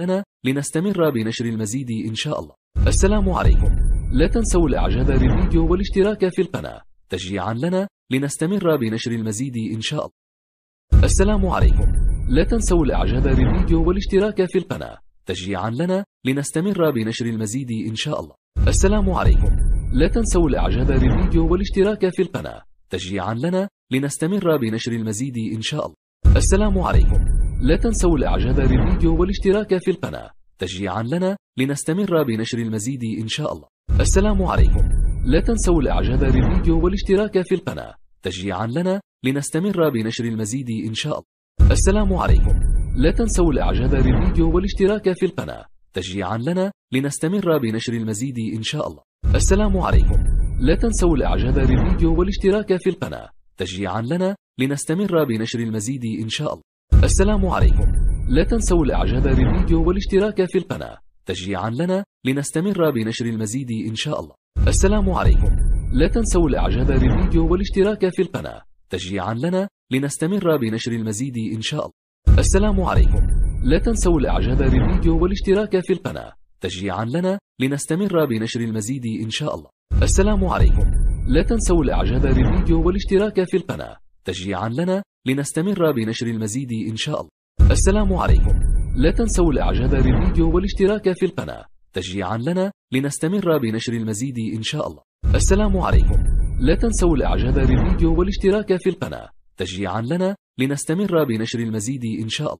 لنا لنستمر بنشر المزيد إن شاء الله. السلام عليكم. لا تنسوا الإعجاب بالفيديو والاشتراك في القناة تشجيعا لنا لنستمر بنشر المزيد إن شاء الله. السلام عليكم. لا تنسوا الإعجاب بالفيديو والاشتراك في القناة تشجيعا لنا لنستمر بنشر المزيد إن شاء الله. السلام عليكم. لا تنسوا الإعجاب بالفيديو والاشتراك في القناة تشجيعا لنا لنستمر بنشر المزيد إن شاء الله. السلام عليكم. لا تنسوا الإعجاب بالفيديو والاشتراك في القناة تشجيعا لنا لنستمر بنشر المزيد إن شاء الله. السلام عليكم. لا تنسوا الإعجاب بالفيديو والاشتراك في القناة تشجيعا لنا لنستمر بنشر المزيد إن شاء الله. السلام عليكم. لا تنسوا الإعجاب بالفيديو والاشتراك في القناة تشجيعا لنا لنستمر بنشر المزيد إن شاء الله. السلام عليكم. لا تنسوا الإعجاب بالفيديو والاشتراك في القناة تشجيعا لنا لنستمر بنشر المزيد إن شاء الله. السلام عليكم. لا تنسوا الإعجاب بالفيديو والاشتراك في القناة تشجيعا لنا لنستمر بنشر المزيد إن شاء الله. السلام عليكم. لا تنسوا الإعجاب بالفيديو والاشتراك في القناة تشجيعا لنا لنستمر بنشر المزيد إن شاء الله. السلام عليكم. لا تنسوا الإعجاب بالفيديو والاشتراك في القناة تشجيعا لنا لنستمر بنشر المزيد إن شاء الله. السلام عليكم. لا تنسوا الإعجاب بالفيديو والاشتراك في القناة تشجيعا لنا لنستمر بنشر المزيد إن شاء الله. السلام عليكم. لا تنسوا الإعجاب بالفيديو والاشتراك في القناة تشجيعا لنا لنستمر بنشر المزيد إن شاء الله. السلام عليكم. لا تنسوا الإعجاب بالفيديو والاشتراك في القناة تشجيعا لنا لنستمر بنشر المزيد إن شاء الله.